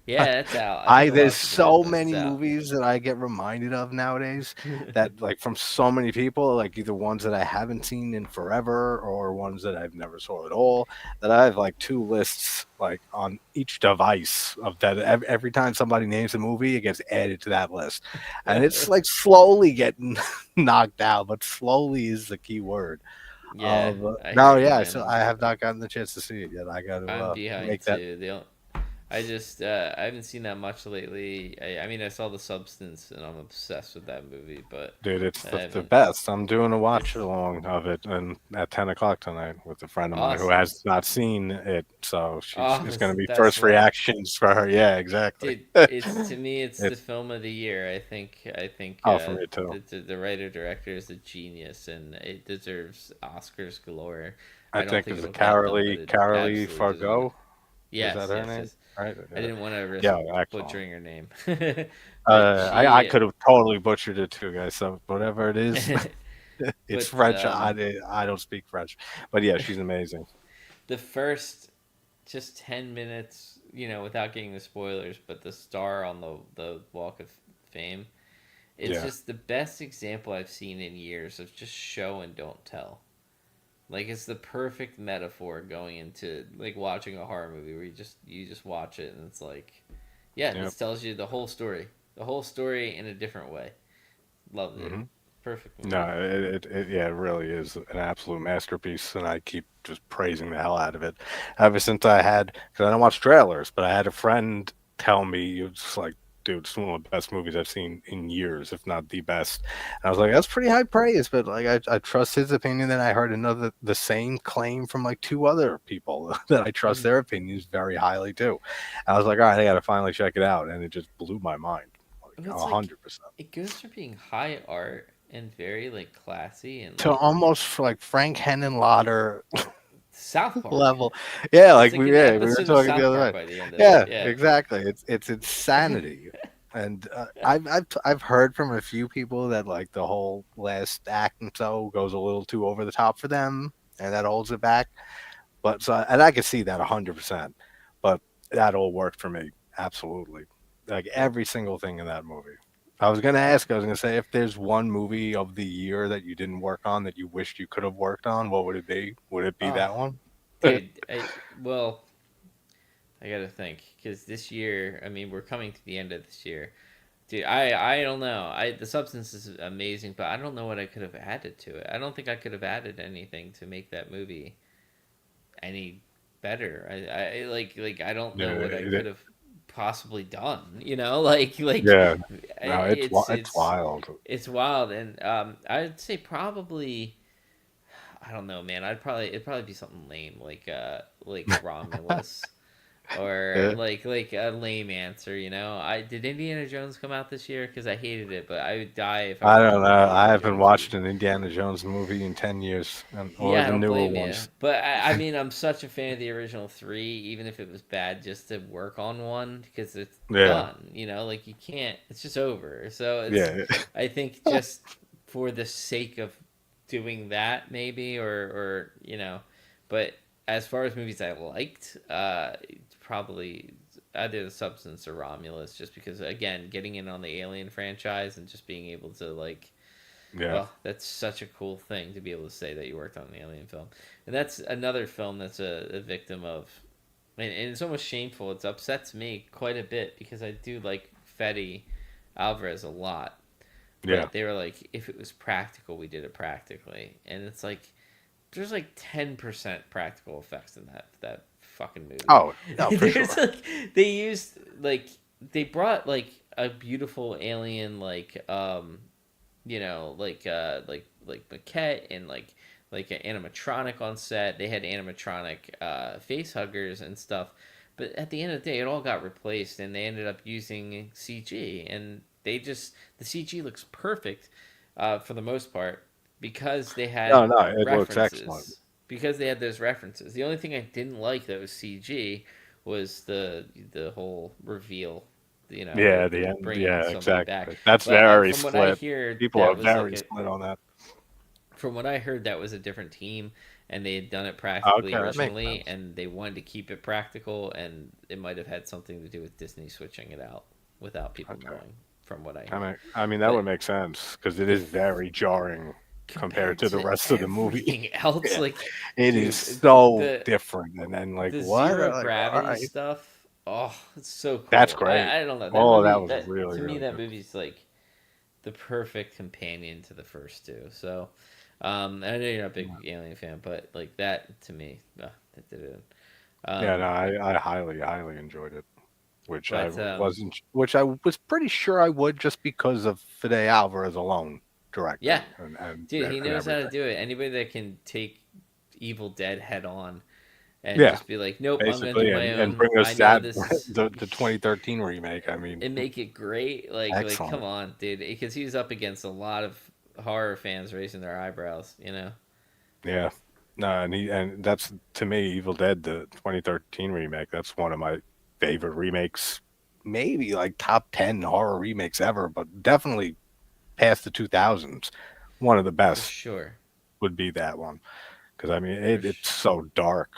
Yeah, that's out. I think a lot There's of people did, so but it's many out. movies that I get reminded of nowadays that like from so many people, like either ones that I haven't seen in forever or ones that I've never saw at all, that I have like two lists like on each device of that every time somebody names a movie, it gets added to that list. And it's like slowly getting knocked out, but slowly is the key word. Yeah, I hear No, you, yeah, man. so I have not gotten the chance to see it yet. I got to I'm behind make that. too. I just I haven't seen that much lately. I mean, I saw The Substance, and I'm obsessed with that movie, but Dude, it's I the haven't. best. I'm doing a watch It's along of it and at 10 o'clock tonight with a friend of mine who awesome. has not seen it. So Oh, it's it's gonna the be best first one, reactions for her. Yeah, exactly. dude. It's to me, it's the It's film of the year. I think oh for me too. the writer director is a genius, and it deserves Oscars galore. I I don't think think it's a it'll get them, but it Carolee absolutely deserves it. Fargo. Is that Yes, her yes, name? yes. Right? I Yeah. didn't want to risk Yeah, excellent. butchering her name, but I she. could have totally butchered it too, guys. So whatever it is, it's but French. I don't speak French, but yeah, she's amazing. the first just 10 minutes without getting the spoilers, but the star on the Walk of Fame, it's Yeah. just the best example I've seen in years of just show and don't tell. Like it's the perfect metaphor going into like watching a horror movie where you just watch it and it's like, yeah, Yep. this tells you the whole story in a different way. Loved it. Hmm. Perfect No, movie. yeah, it really is an absolute masterpiece, and I keep just praising the hell out of it. Ever since I had, because I don't watch trailers, but I had a friend tell me it's like, dude, it's one of the best movies I've seen in years, if not the best. And I was like, that's pretty high praise, but like I trust his opinion. Then I heard the same claim from like two other people that I trust Mm. their opinions very highly too. And I was like, all right, I got to finally check it out, and it just blew my mind, like It's like 100%. it goes from being high art and very like classy and To like almost like Frank Henenlotter South Park. level. Yeah, It's like like an we were episode of talking the South other Park night. by the end of it. Yeah, Yeah. exactly. It's insanity. And I've heard from a few people that like the whole last act and so goes a little too over the top for them, and that holds it back. But so and I can see that 100%. But that all worked for me absolutely. Like Yep. every single thing in that movie. I was gonna ask. I was gonna say if there's one movie of the year that you didn't work on that you wished you could have worked on, what would it be? Would it be Oh, that one? dude. Well, I gotta think because this year, I mean, we're coming to the end of this year. Dude, I don't know. The substance is amazing, but I don't know what I could have added to it. I don't think I could have added anything to make that movie any better. Like I don't know Yeah, what I could have possibly done. Like yeah. No, it's it's wild. it's wild, and I'd say probably I don't know, man. It'd probably be something lame like Romulus or Yeah. like a lame answer. I did Indiana Jones come out this year because I hated it, but I would die if I I watched don't an know. I Indiana haven't Jones movie. watched an Indiana Jones movie in 10 years, or Yeah, I the don't newer blame you. ones. But I mean, I'm such a fan of the original three, even if it was bad, just to work on one because it's Yeah, done. Like you can't. It's just over. So yeah, I think just for the sake of doing that, maybe, or. But as far as movies I liked, it's probably either The Substance or Romulus, just because again, getting in on the Alien franchise and just being able to like yeah. oh, that's such a cool thing to be able to say that you worked on an alien film. And that's another film that's a victim of, and it's almost shameful. It upsets me quite a bit because I do like Fetty Alvarez a lot. Yeah. But they were like, if it was practical, we did it practically. And it's like, there's like 10% practical effects in that fucking movie. Oh, no, for There's sure. like, they used, like, they brought like a beautiful alien, like maquette and like an animatronic on set. They had animatronic face huggers and stuff, but at the end of the day, it all got replaced, and they ended up using CG, and the CG looks perfect for the most part because they No, had no, it looks excellent. references. Because they had those references. The only thing I didn't like that was CG was the whole reveal, Yeah, the the end. bringing Yeah, somebody back. exactly. That's But very from what I split. hear, People that are was like very a split on that. from what I heard, that was a different team, and they had done it practically Okay, that makes originally, sense. and they wanted to keep it practical, and it might have had something to do with Disney switching it out without people Okay. knowing, from what I I heard. mean, I mean that would But make sense because it the is f- very jarring compared compared to the to rest of the movie. everything else, Yeah, like, it is dude, so the different. And then like the what? zero Like all gravity right, stuff. Oh, it's so that's cool. great. I don't know that Oh, that movie. was That really to me, really that good. movie's like the perfect companion to the first two. So, I know you're not a big Alien fan, but like that to me, that did it. Yeah, no, Um, I highly enjoyed it, but which I was pretty sure I would just because of Fede Alvarez alone yeah, directing dude, he and knows how to everything. do it. Anybody that can take Evil Dead head on and Yeah, just be like, nope, I'm gonna do basically, my and own. bring I us know that this is. the 2013 remake. I mean, And make it great. Like, come excellent. on, dude, because he was up against a lot of horror fans raising their eyebrows. Yeah, no, and that's to me, Evil Dead, the 2013 remake. That's one of my favorite remakes, maybe like top 10 horror remakes ever, but definitely past the 2000s. One of the For best sure, would be that one because I mean for it's sure. so dark.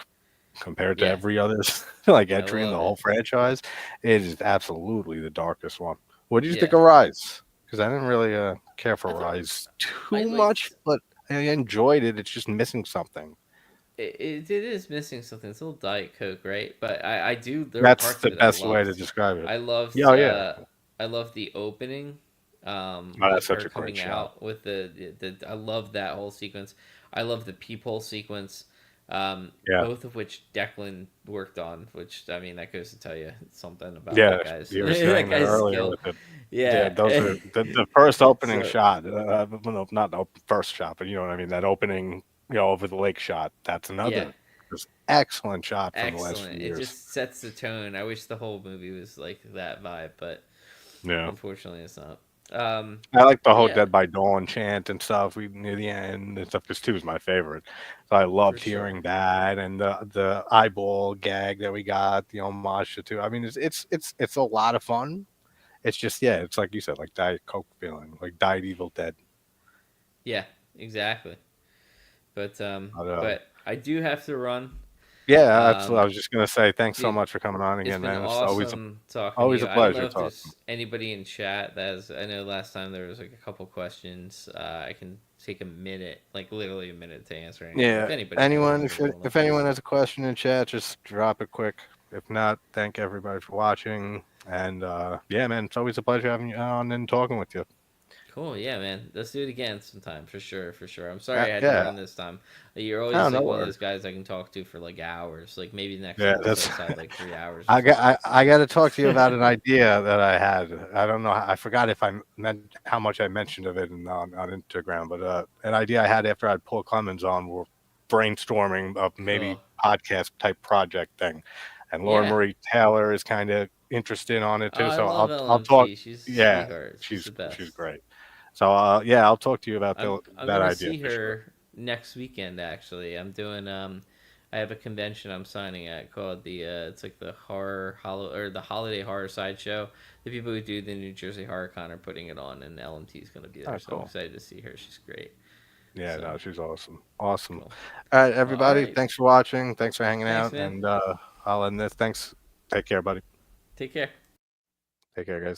compared to Yeah, every other like I entry in the love whole it. franchise. It is absolutely the darkest one. What did you think Yeah, of Rise? Because I didn't really care for I thought Rise I too much, liked. but I enjoyed it. It's just missing something. It is missing something. It's a little Diet Coke, right? But I do. There were That's parts the of it I best way to loved. describe it. I Yeah, loved. oh, yeah. I loved the opening, Oh, with that's her such a great coming shot. out with the. I love that whole sequence. I love the peephole sequence. Yeah. Both of which Declan worked on. Which I mean, that goes to tell you something about Yeah, that guy's you were that saying that guy's earlier skill. with it. Yeah, Yeah. those are the first opening So shot. Well, no, not the first shot, but you know what I mean. That opening, over the lake shot. That's yeah, another just excellent shot from the last few excellent. It years. just sets the tone. I wish the whole movie was like that vibe, but Yeah, unfortunately, it's not. I like the whole Yeah, "Dead by Dawn" chant and stuff. We near the end and stuff because two is my favorite. So I for loved sure. hearing that and the eyeball gag that we got, the homage to. I mean, it's a lot of fun. It's just yeah, it's like you said, like Diet Coke feeling, like Diet Evil Dead. Yeah, exactly. But, But I do have to run. yeah, absolutely. I Um, was just gonna say thanks so Dude, much for coming on it's again, been man. It's awesome talking to always you. a I don't know pleasure if talking. there's anybody in chat that has. I know last time there was like a couple questions. I can take a minute, like literally a minute, to answer any of them. If Yeah, anybody has anyone, any, we're going to. if anyone has a question in chat, just drop it quick. If not, thank everybody for watching. And yeah, man, it's always a pleasure having you on and talking with you. Cool, yeah, man. Let's do it again sometime for sure, for sure. I'm sorry I had to Yeah, run this time. You're no, always no like one of worries. those guys I can talk to for like hours. Like maybe next Yeah, time we'll set that's. aside like 3 hours or something. I got to talk to you about an idea that I had. I don't know. I forgot if I meant how much I mentioned of it on Instagram, but an idea I had after I had Paul Clemens on, we're brainstorming of maybe Cool. podcast type project thing, and Laura Yeah. Marie Taylor is kind of interested on it Oh, too. I So love I'll talk. LMT. She's a Yeah, sweetheart. She's the she's best. great. So yeah, I'll talk to you about I'm that gonna idea see for sure. her next weekend. Actually, I'm doing I have a convention I'm signing at called the it's like the the holiday horror sideshow. The people who do the New Jersey Horror Con are putting it on, and LMT is gonna be there. Oh, So I'm cool. excited to see her. She's great. Yeah, So no, she's awesome. Awesome. cool. All right, Well, all everybody. right. Thanks for watching. Thanks for hanging Thanks, out. man. And I'll end this. Thanks. Take care, buddy. Take care. Take care, guys.